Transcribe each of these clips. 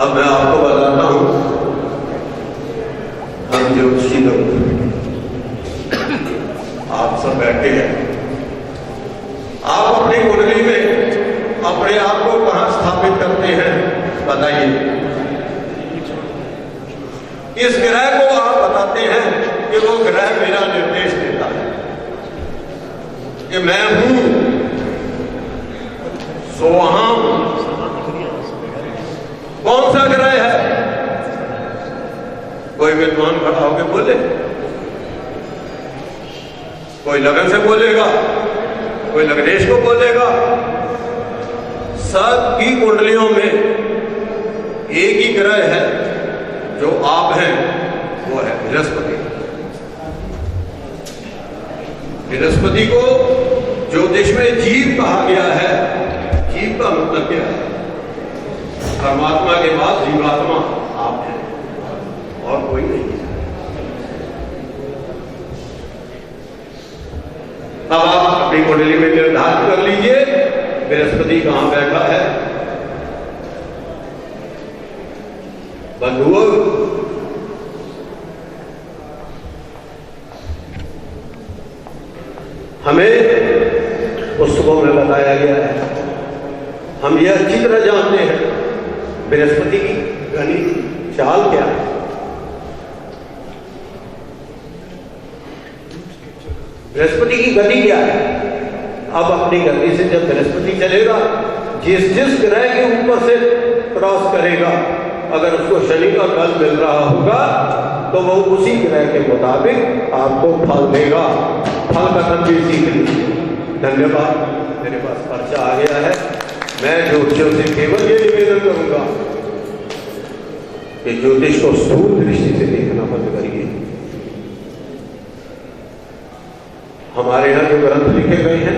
अब मैं आपको बताता हूं, हम ज्योतिषी लोग आप सब बैठे हैं, आप अपनी कुंडली में अपने आप को कहां स्थापित करते हैं बताइए। इस ग्रह को आप बताते हैं कि वो ग्रह मेरा निर्देश देता है कि मैं हूं सो वहां कौन सा ग्रह है? कोई विद्वान खड़ा होकर बोले, कोई लगन से बोलेगा, कोई लग्नेश को बोलेगा। सबकी कुंडलियों में एक ही ग्रह है जो आप हैं, वो है बृहस्पति। बृहस्पति को ज्योतिष में जीव कहा गया है। जीव का मतलब क्या है? परमात्मा के बाद जीवात्मा आप हैं और कोई नहीं है। अब आप अपनी कुंडली में निर्धारित कर लीजिए बृहस्पति कहां बैठा है। बंधुओं, हमें पुस्तकों में बताया गया है, हम यह अच्छी तरह जानते हैं बृहस्पति की गणित चाल क्या है। बृहस्पति की गति क्या है? अब अपनी गति से जब बृहस्पति चलेगा, जिस ग्रह के ऊपर से क्रॉस करेगा, अगर उसको शनि का बल मिल रहा होगा तो वो उसी ग्रह के मुताबिक आपको फल देगा। फल कथन भी सीख लीजिए। धन्यवाद, मेरे पास पर्चा आ गया है। मैं ज्योतिषियों से केवल ये निवेदन करूंगा कि ज्योतिष को स्थूल दृष्टि से देखना बंद करिए। हमारे यहाँ जो ग्रंथ लिखे गए हैं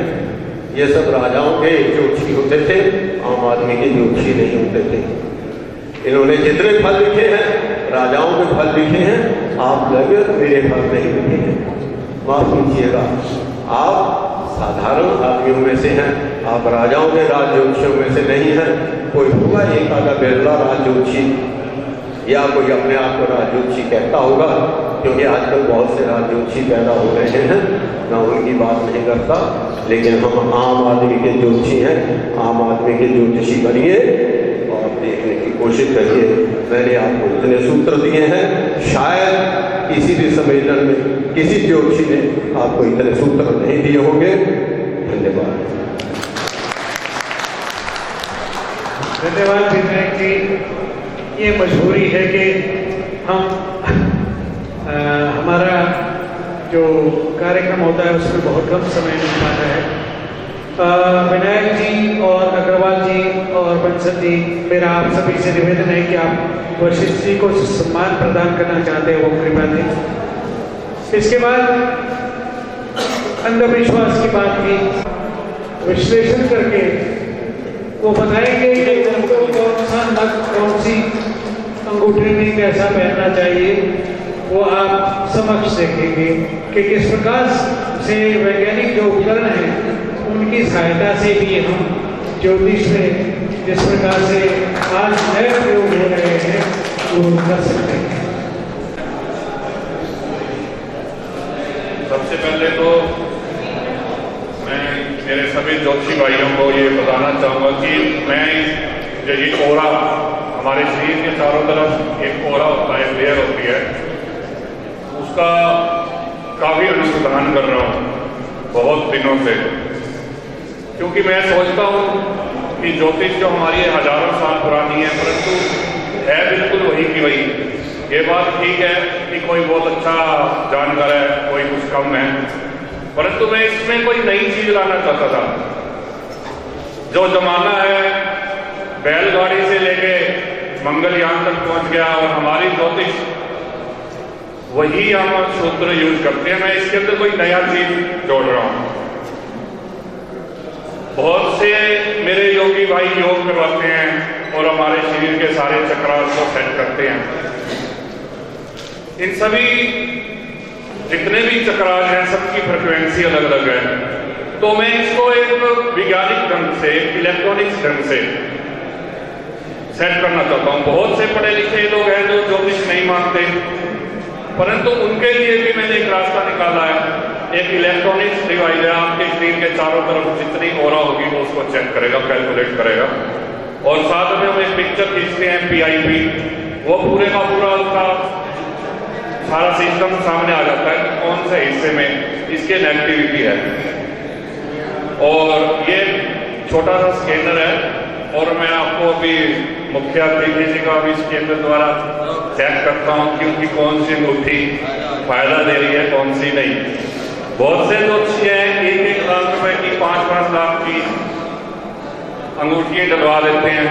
ये सब राजाओं के ज्योतिषी होते थे, आम आदमी के ज्योतिषी नहीं होते थे। इन्होंने जितने फल लिखे हैं राजाओं के फल लिखे हैं, आप लगे मेरे फल नहीं लिखे हैं। माफ कीजिएगा, आप साधारण आदमियों में से हैं, आप राजाओं के राज ज्योतिषियों में से नहीं हैं। कोई होगा एक आधा बिरला राज ज्योतिषी, या कोई अपने आप को राज ज्योतिषी कहता होगा, क्योंकि आजकल बहुत से राज ज्योतिषी पैदा हो रहे हैं। मैं उनकी बात नहीं करता, लेकिन हम आम आदमी के ज्योतिषी हैं। आम आदमी के ज्योतिषी बनिए और देखने की कोशिश करिए। मैंने आपको इतने सूत्र दिए हैं, शायद किसी भी सम्मेलन में किसी ज्योतिषी ने आपको इतने सूत्र नहीं दिए होंगे। धन्यवाद। धन्यवाद विनायक जी। ये मजबूरी है कि हम हमारा जो कार्यक्रम होता है उसमें बहुत कम समय मिल पाता है। विनायक जी और अग्रवाल जी और बंसल जी, मेरा आप सभी से निवेदन है कि आप वशिष्ठ जी को सम्मान प्रदान करना चाहते हैं, वो कृपा दें। इसके बाद अंधविश्वास की बात की विश्लेषण करके वो बताएंगे कि उनको कौन सा नग, कौन सी अंगूठी में कैसा पहनना चाहिए। वो आप समक्ष देखेंगे कि किस प्रकार से वैज्ञानिक जो उपकरण हैं उनकी सहायता से भी हम ज्योतिष में जिस प्रकार से आज नए प्रयोग हो रहे हैं वो कर सकते हैं। सबसे पहले तो मैं मेरे सभी ज्योतिषी भाइयों को ये बताना चाहूँगा कि मैं ये कोहरा हमारे शरीर के चारों तरफ एक कोहरा होता है, लेयर होती है, उसका काफ़ी अनुसंधान कर रहा हूँ बहुत दिनों से, क्योंकि मैं सोचता हूँ कि ज्योतिष जो हमारी हजारों साल पुरानी है, परंतु है बिल्कुल वही की वही। ये बात ठीक है कि कोई बहुत अच्छा जानकार है, कोई कुछ कम है, परंतु मैं इसमें कोई नई चीज लाना चाहता था। जो जमाना है बैलगाड़ी से लेके मंगलयान तक पहुंच गया और हमारी ज्योतिष वही हम सूत्र यूज करते हैं। मैं इसके अंदर कोई नया चीज जोड़ रहा हूं। बहुत से मेरे योगी भाई योग करवाते हैं और हमारे शरीर के सारे चक्रास को सेट करते हैं। इन सभी जितने भी चक्रास हैं सबकी फ्रिक्वेंसी अलग अलग है, तो मैं इसको एक वैज्ञानिक ढंग से, इलेक्ट्रॉनिक्स ढंग से सेट करना चाहता हूँ। बहुत से पढ़े लिखे लोग हैं जो ज्योतिष नहीं मानते, परंतु उनके लिए भी मैंने एक रास्ता निकाला है। एक इलेक्ट्रॉनिक्स डिवाइस है, आपके शरीर के चारों तरफ जितनी ऑरा होगी वो उसको चेक करेगा, कैलकुलेट करेगा, और साथ में हम एक पिक्चर खींचते हैं PIP, वो पूरे का पूरा उसका सारा सिस्टम सामने आ जाता है कि कौन से हिस्से में इसके नेगेटिविटी है। और ये छोटा सा स्कैनर है, और मैं आपको अभी मुख्य अतिथि जी का भी स्कैनर द्वारा चेक करता हूँ कि उनकी कौन सी अंगूठी फायदा दे रही है, कौन सी नहीं। बहुत से ज्योतिषी हैं 1-1 लाख रुपए की, 5-5 लाख की अंगूठियां डलवा देते हैं।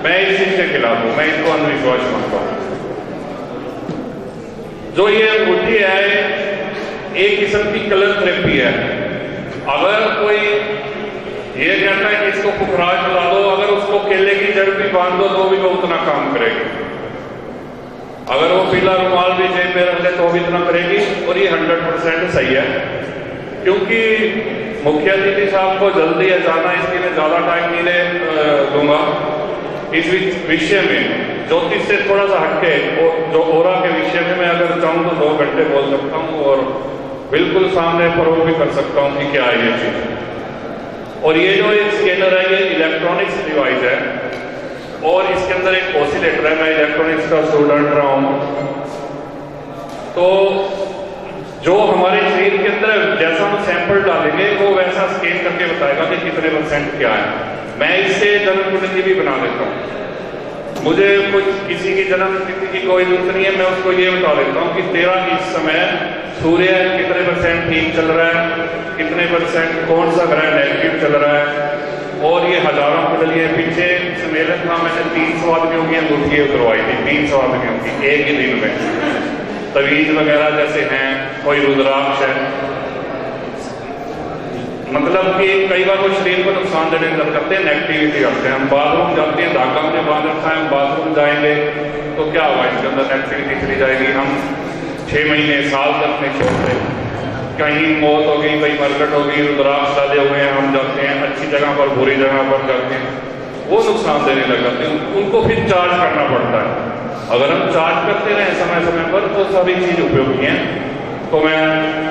मैं इस चीज के खिलाफ हूं, मैं इसको अंधविश्वास मानता हूं। जो ये अंगूठी है एक किस्म की कलर थेरेपी है। अगर कोई ये कहता है कि इसको पुखराज मिला दो, अगर उसको केले की जड़ भी बांध दो तो भी वो उतना काम करेगी। अगर वो पीला रुमाल भी जेब में रख ले तो भी इतना करेगी। और ये 100% सही है, क्योंकि मुख्य अतिथि साहब को जल्दी है जाना, इसलिए मैं ज्यादा टाइम नहीं ले दूंगा। इस विषय में ज्योतिष से थोड़ा सा हटके जो ओरा के विषय में मैं अगर चाहूँ तो 2 घंटे बोल सकता हूँ, और बिल्कुल सामने फरोग भी कर सकता हूँ कि क्या है ये चीज। और ये जो एक स्कैनर है ये इलेक्ट्रॉनिक्स डिवाइस है, और इसके अंदर एक ऑसिलेटर है। मैं इलेक्ट्रॉनिक्स का स्टूडेंट रहा हूँ, तो जो हमारे शरीर के अंदर जैसा हम सैंपल डालेंगे वो वैसा स्कैन करके बताएगा कि कितने % क्या है। मैं इससे जन्म कुंडली भी बना देता हूँ। मुझे कुछ किसी की जन्म तिथि की कोई जरूरत नहीं है, मैं उसको ये बता देता हूँ कि तेरा इस समय सूर्य कितने % ठीक चल रहा है, कितने % कौन सा ग्रह नेगेटिव चल रहा है। और ये हजारों कुंडलियां, पीछे सम्मेलन था, मैंने 300 आदमियों की अंगूठियां उतरवाई थी, 300 आदमियों की एक ही दिन में। तवीज वगैरह जैसे हैं, कोई रुद्राक्ष है, मतलब कि कई बार वो शरीर को नुकसान देने लग जाते हैं, नेगेटिविटी करते हैं। हम बाथरूम जाते हैं, धागा हमने बांध रखा है, हम बाथरूम जाएंगे तो क्या हुआ, इसके अंदर नेगेटिविटी चली जाएगी। हम 6 महीने साल तक नहीं छोड़ते, कहीं मौत हो गई, कहीं मरकट हो गई, रुद्राक्ष डाले हुए हैं, हम जाते हैं अच्छी जगह पर बुरी जगह पर जाते हैं, वो नुकसान देने लग जाते हैं, उनको फिर चार्ज करना पड़ता है। अगर हम चार्ज करते रहें समय समय पर तो सभी चीज उपयोगी हैं। तो मैं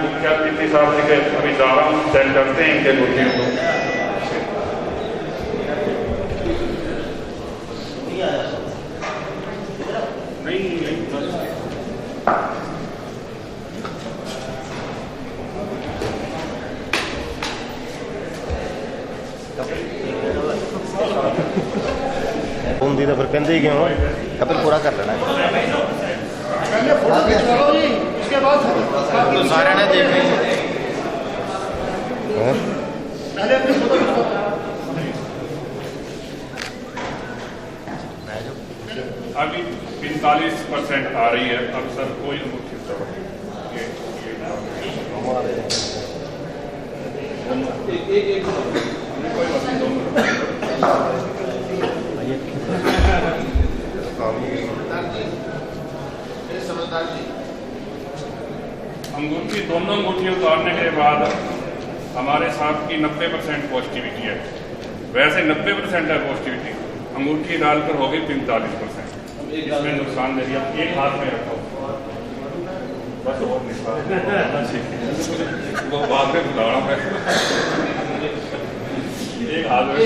मुख्य अतिथि साहब जी के अभी जा रहा हूँ, सेंड करते हैं इनके मुद्दे को। ਹੁੰਦੀ ਤਾਂ ਫਿਰ ਕਹਿੰਦੇ ਹੀ ਕਿਉਂ ਕਪਿਲ पूरा कर लेना तो सारे ने देखने अभी 45% आ रही है। अब सर कोई मुख्य अंगूठी, दोनों अंगूठी उतारने के बाद हमारे साथ की 90% पॉजिटिविटी है। वैसे 90% है पॉजिटिविटी, अंगूठी डालकर हो गई 45%। इसमें नुकसान दे दिया। एक हाथ में रखो बस, और वो बाद में बुला रहा हूँ। एक हाथ में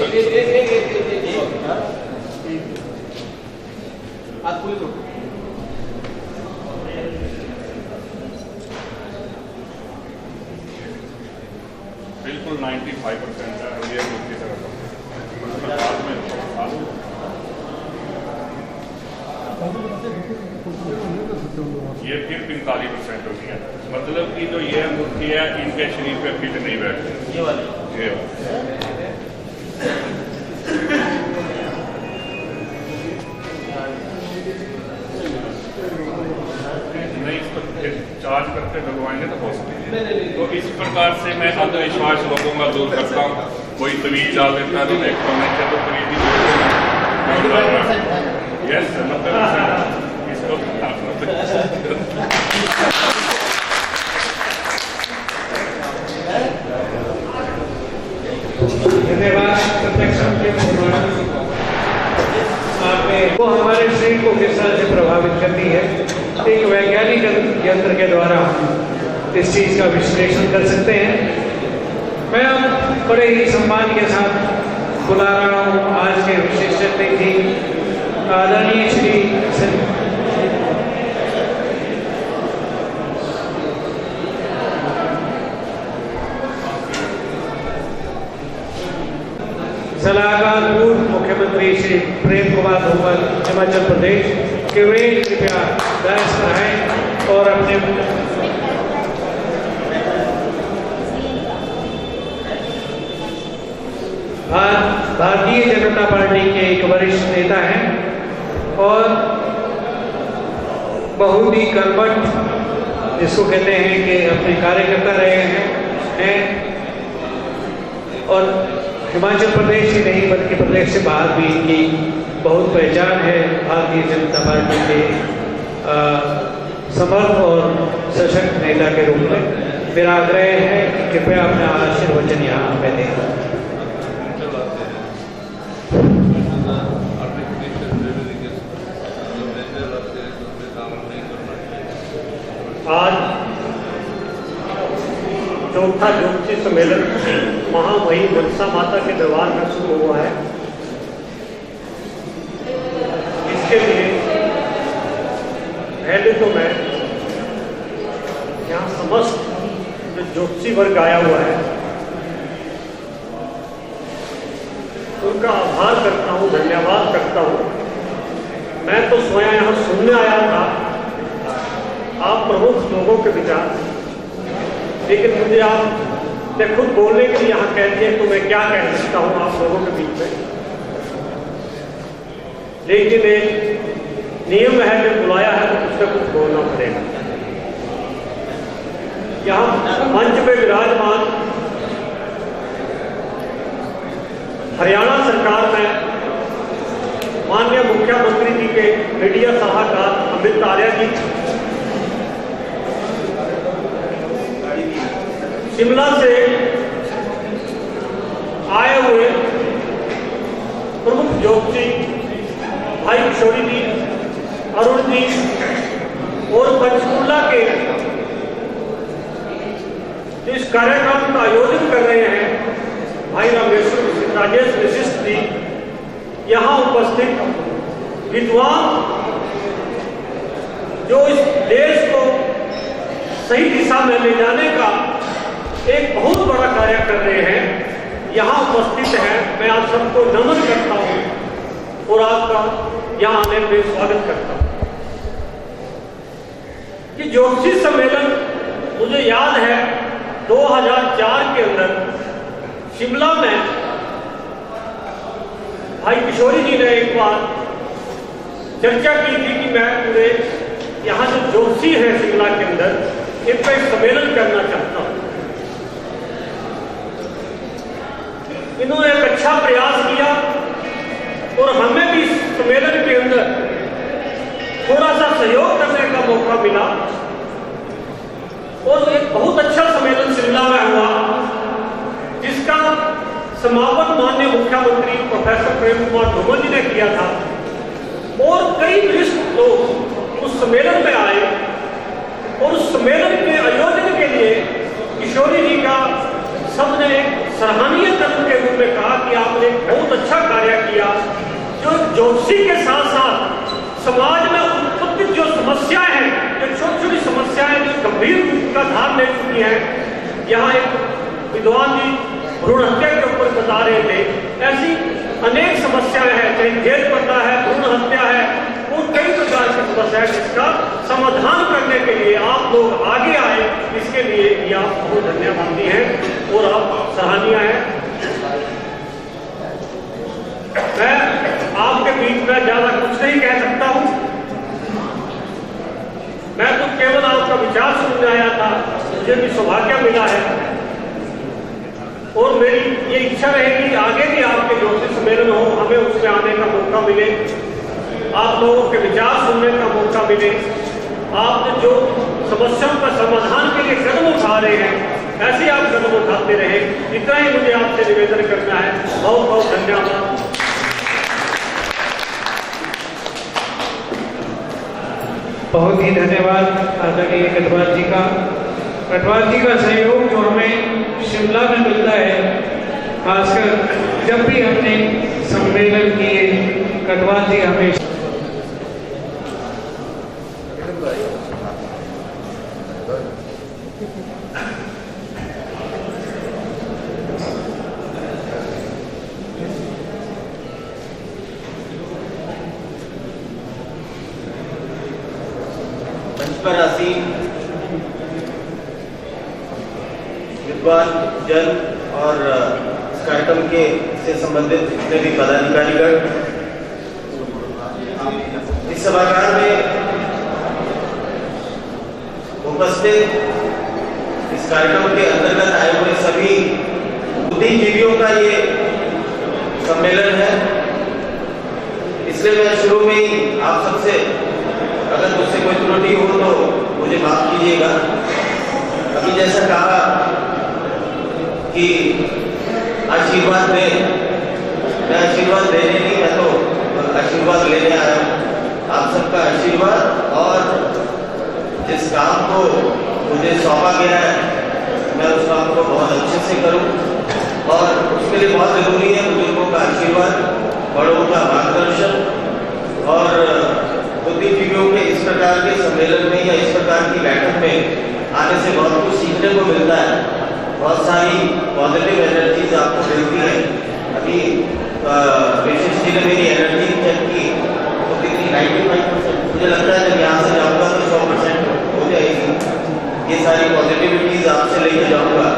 बिल्कुल 95% है। ये मुक्ति से ये फिर 45% होती है। मतलब कि जो ये अंगूठी है इनके शरीर पे फिट नहीं बैठती। ये वाले ये नहीं, इसको चार्ज करके डलवाएंगे तो हो सकते। तो इस प्रकार से मैं अंधविश्वास लोगों का दूर करता हूँ। कोई तवीज डाल देता है तो देखता हूँ, नहीं तो तवीज यस 90% इसको धन्यवाद। प्रत्यक्ष वो हमारे शरीर को किस तरह से प्रभावित करती है, एक वैज्ञानिक यंत्र के द्वारा इस चीज़ का विश्लेषण कर सकते हैं। मैं अब बड़े ही सम्मान के साथ बुला रहा हूँ आज के विशिष्ट अतिथि आदरणीय श्री सलाहकार पूर्व मुख्यमंत्री श्री प्रेम कुमार धूमल हिमाचल प्रदेश के वे कृपया दायित्व पर आएं और अपने भारतीय जनता पार्टी के एक वरिष्ठ नेता हैं और बहुत ही कर्मठ जिसको कहते हैं कि अपने कार्यकर्ता रहे हैं और हिमाचल प्रदेश ही नहीं बल्कि प्रदेश से बाहर भी इनकी बहुत पहचान है। भारतीय जनता पार्टी के समर्थ और सशक्त नेता के रूप में मेरा आग्रह है कि कृपया अपना आशीर्वचन यहाँ हमें दें। आज चौथा ज्योति सम्मेलन महामहिम मनसा माता के दरबार में शुरू हुआ है। इसके लिए पहले तो मैं यहाँ समस्त जो ज्योतिषी वर्ग आया हुआ है उनका आभार करता हूँ, धन्यवाद करता हूँ। मैं तो स्वयं यहाँ सुनने आया था आप प्रमुख लोगों के विचार, लेकिन मुझे आप खुद बोलने के लिए यहाँ कहते हैं तो मैं क्या कह सकता हूँ आप लोगों के बीच में। लेकिन एक नियम है, जब बुलाया है तो कुछ न कुछ बोलना पड़ेगा। यहाँ मंच पे विराजमान हरियाणा सरकार में माननीय मुख्यमंत्री जी के मीडिया सलाहकार अमित आर्या जी, शिमला से आए हुए प्रमुख ज्योतिषी भाई किशोरी जी, अरुण जी और पंचकूला के जो इस कार्यक्रम का आयोजन कर रहे हैं भाई राजेश वशिष्ठ जी, यहाँ उपस्थित विद्वान जो इस देश को सही दिशा में ले जाने का एक बहुत बड़ा कार्य कर रहे हैं, यहाँ उपस्थित हैं। मैं आप सबको नमन करता हूँ और आपका यहाँ आने पे स्वागत करता हूँ। कि ज्योतिषी सम्मेलन मुझे याद है 2004 के अंदर शिमला में भाई किशोरी जी ने एक बार चर्चा की थी कि मैं पूरे यहाँ जो ज्योतिषी है शिमला के अंदर इनका एक सम्मेलन करना चाहता हूँ। इन्होंने एक अच्छा प्रयास किया और हमें भी इस सम्मेलन के अंदर थोड़ा सा सहयोग करने का मौका मिला और एक बहुत अच्छा सम्मेलन शिमला में हुआ, जिसका समापन माननीय मुख्यमंत्री प्रोफेसर प्रेम कुमार धूमल जी ने किया था और कई वरिष्ठ लोग उस सम्मेलन में आए और उस सम्मेलन के आयोजन के लिए किशोरी जी का सबने एक सराहनीय कदम के रूप में कहा कि आपने बहुत अच्छा कार्य किया। जो ज्योतिषी के साथ साथ समाज में उत्पत्ति जो समस्याएं हैं, जो छोटी छोटी समस्याएं जो गंभीर रूप का धारण ले चुकी हैं, यहाँ एक विद्वान जी भ्रूण हत्या के ऊपर बता रहे थे, ऐसी अनेक समस्याएं हैं, चाहे जेल पड़ता है, भ्रूण हत्या है और कई प्रकार की समस्या है, जिसका समाधान करने के लिए आप लोग आगे आए, इसके लिए ये आप बहुत धन्यवादी हैं और आप सराहनीय हैं। मैं आपके बीच में ज्यादा कुछ नहीं कह सकता हूं, मैं तो केवल आपका विचार सुनने आया था, मुझे भी सौभाग्य मिला है और मेरी ये इच्छा रहेगी आगे भी आपके ज्योतिष सम्मेलन हो, हमें उसमें आने का मौका मिले, आप लोगों के विचार सुनने का मौका मिले, आप जो समस्याओं का समाधान के लिए कदम उठा रहे हैं ऐसे आप कदम उठाते रहे। इतना ही मुझे आपसे निवेदन करना है। बहुत बहुत धन्यवाद। बहुत ही धन्यवाद आदरणीय कटवाल जी का। कटवाल जी का सहयोग जो हमें शिमला में मिलता है, खासकर जब भी हमने सम्मेलन किए, कटवाल जी हमें पर आसीन विद्वान जन और इस कार्यक्रम के से संबंधित जितने भी पदाधिकारीगण इस सभागार में उपस्थित, इस कार्यक्रम के अंतर्गत आए हुए सभी बुद्धिजीवियों का ये सम्मेलन है। इसलिए मैं शुरू में ही आप सबसे अगर मुझसे कोई त्रुटि हो तो मुझे माफ कीजिएगा। अभी जैसा कहा कि आशीर्वाद दें, मैं आशीर्वाद देने नहीं, मैं तो आशीर्वाद लेने आया हूँ। आप सबका आशीर्वाद और जिस काम को मुझे सौंपा गया है मैं उस काम को बहुत अच्छे से करूँ, और उसके लिए बहुत ज़रूरी है बुजुर्गों का आशीर्वाद, बड़ों का मार्गदर्शन। और बुद्धिजीवियों के इस प्रकार के सम्मेलन में या इस प्रकार की बैठक में आने से बहुत कुछ सीखने को मिलता है, बहुत सारी पॉजिटिव एनर्जीज आपको मिलती है। अभी विशेष जी ने मेरी एनर्जी चेक की तो कितनी 95%, मुझे लगता है जब यहाँ से जाऊँगा तो 100% हो जाएगी। ये सारी पॉजिटिविटीज आपसे लेके जाऊँगा।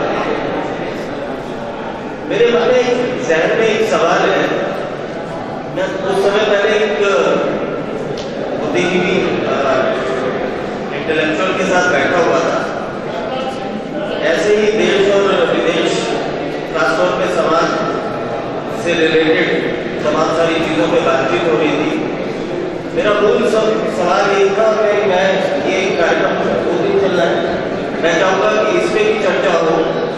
मेरे मन में जहन में एक सवाल है। मैं कुछ समय पहले एक बुद्धिजीवी इंटेलेक्चुअल के साथ बैठा हुआ था। ऐसे ही देश और विदेश, खासतौर पे समाज से रिलेटेड तमाम सारी चीज़ों पे बातचीत हो रही थी। मेरा मूल सवाल ये था कि मैं ये कार्यक्रम 2 दिन चल रहा है, मैं चाहूँगा कि इस पर भी चर्चा हो,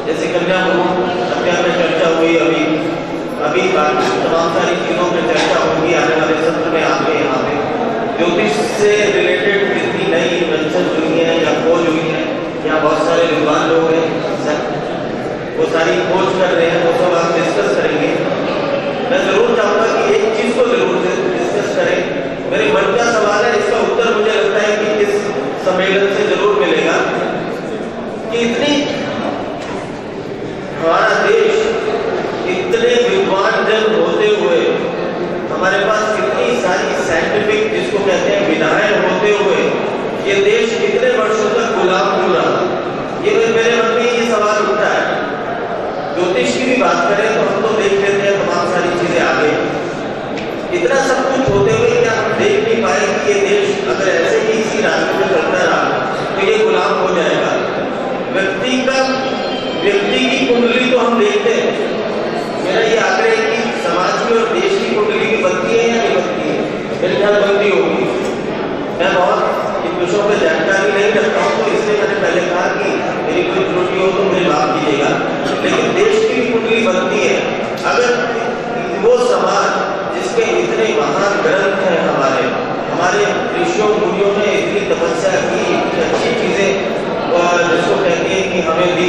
जैसे कन्या हत्या में चर्चा हुई, अभी बाकी तमाम सारी चीज़ों पर चर्चा होगी आने वाले सत्र में। आपके यहाँ पे ज्योतिष से रिलेटेड कितनी नई इन्वेंशन हुई है या खोज हुई है, यहाँ बहुत सारे विद्वान लोग हैं, वो सारी खोज कर रहे हैं, वो सब आप डिस्कस करेंगे। मैं जरूर चाहूँगा कि एक चीज़ को जरूर डिस्कस करें। मेरे मन का सवाल है, इसका उत्तर मुझे लगता है कि इस सम्मेलन से जरूर मिलेगा कि इतनी हमारा देश इतने विद्वान जन होते हुए, हमारे पास कितनी सारी साइंटिफिक जिसको कहते हैं विधाएं होते हुए, ये देश कितने वर्षों तक गुलाम क्यों रहा? ये मेरे मन में ये सवाल उठता है। ज्योतिष की भी बात करें तो हम तो देख लेते हैं तमाम सारी चीजें आगे, इतना सब कुछ होते हुए क्या हम देख नहीं पाए कि ये देश अगर ऐसे ही इसी रास्ते में चलता रहा तो ये गुलाम हो जाएगा। व्यक्ति की कुंडली तो हम देखते हैं। मेरा ये आग्रह है कि समाज की और देश की कुंडली भी बनती है या नहीं बनती है? मेरे ख्याल बनती होगी। मैं बहुत इन विषयों पर जानकारी नहीं रखता हूँ, तो इसलिए मैंने पहले कहा कि मेरी कोई त्रुटि हो तो मुझे माफ कीजिएगा। लेकिन देश की भी कुंडली बनती है। अगर वो समाज जिसके इतने महान ग्रंथ हैं, हमारे ऋषियों मुनियों ने इतनी तपस्या की, अच्छी चीजें जिसको कहते हैं कि हमें भी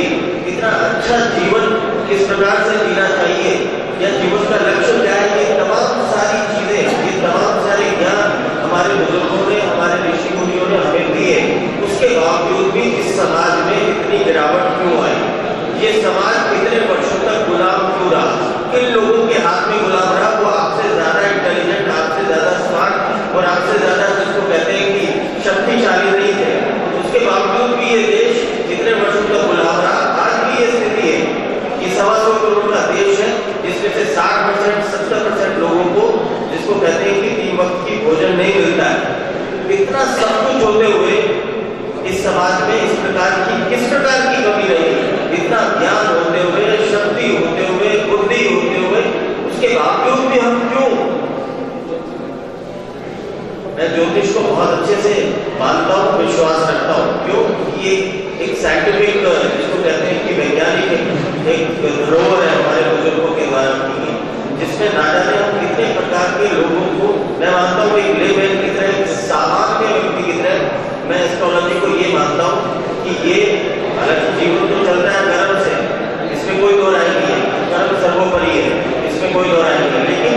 इतना अच्छा जीवन किस प्रकार से जीना चाहिए या जीवन का लक्ष्य क्या है, ये तमाम सारी चीजें, ये तमाम सारे ज्ञान हमारे बुजुर्गों ने, हमारे ऋषि मुनियों ने हमें दिए। उसके बावजूद भी इस समाज में इतनी गिरावट क्यों आई? ये समाज कितने वर्षों तक गुलाम क्यों रहा? किन लोगों के हाथ में गुलाम रहा? वो आपसे ज्यादा इंटेलिजेंट, आपसे ज्यादा स्मार्ट और आपसे ज्यादा जिसको कहते हैं कि शक्तिशाली नहीं थे। उसके बावजूद भी ये देश इतने वर्षों तक गुलाम रहा। आज भी ये स्थिति है कि 125 करोड़ का देश है, जिसमें से 60% 70% लोगों को जिसको कहते हैं कि 3 वक्त की भोजन नहीं मिलता है। इतना सब कुछ होते हुए इस समाज में इस प्रकार की किस प्रकार की कमी रही? इतना ज्ञान होते हुए, शक्ति होते हुए, बुद्धि होते हुए, उसके बावजूद भी हम क्यों? मैं ज्योतिष को बहुत अच्छे से मानता हूँ, विश्वास रखता हूँ। क्यों? ये एक साइंटिफिक जिसको कहते हैं कि वैज्ञानिक एक धरोहर है हमारे बुजुर्गों के द्वारा की, जिसमें ना जाने हम कितने प्रकार के लोगों को, मैं मानता हूँ एक लेमैन की तरह, सामान्य व्यक्ति की तरह एस्ट्रोलॉजी को ये मानता हूँ कि ये हालांकि जीवन तो चल रहा है कर्म से, इसमें कोई दो राय नहीं है, कर्म सर्वोपरि है, इसमें कोई दो राय नहीं है, लेकिन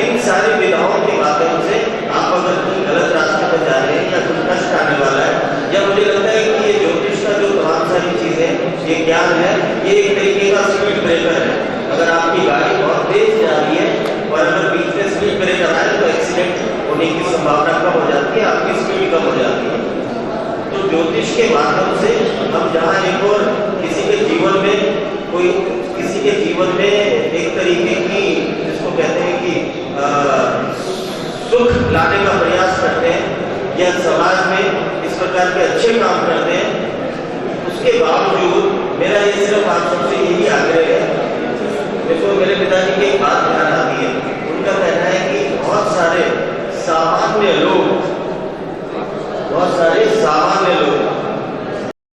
इन सारी विधाओं के माध्यम से आप अगर कहीं गलत रास्ते पर जा रहे हैं या कुछ कष्ट आने वाला है, या मुझे लगता है कि ये ज्योतिष का जो तमाम सारी चीजें, ये ज्ञान है, ये एक तरीके का स्पीड ब्रेकर है। अगर आपकी गाड़ी बहुत तेज जा रही है और अगर बीच में स्पीड ब्रेकर आए तो एक्सीडेंट होने की संभावना कम हो जाती है, आपकी स्पीड कम हो जाती है। तो ज्योतिष के माध्यम से हम जहाँ एक और किसी के जीवन में कोई किसी के जीवन में एक तरीके की जिसको कहते हैं कि सुख लाने का प्रयास करते हैं या समाज में इस प्रकार के अच्छे काम करते हैं, उसके बावजूद मेरा ये सिर्फ आप सबसे यही आग्रह है। देखो मेरे पिताजी की एक बात ध्यान आती है, उनका कहना है कि बहुत सारे सामान्य लोग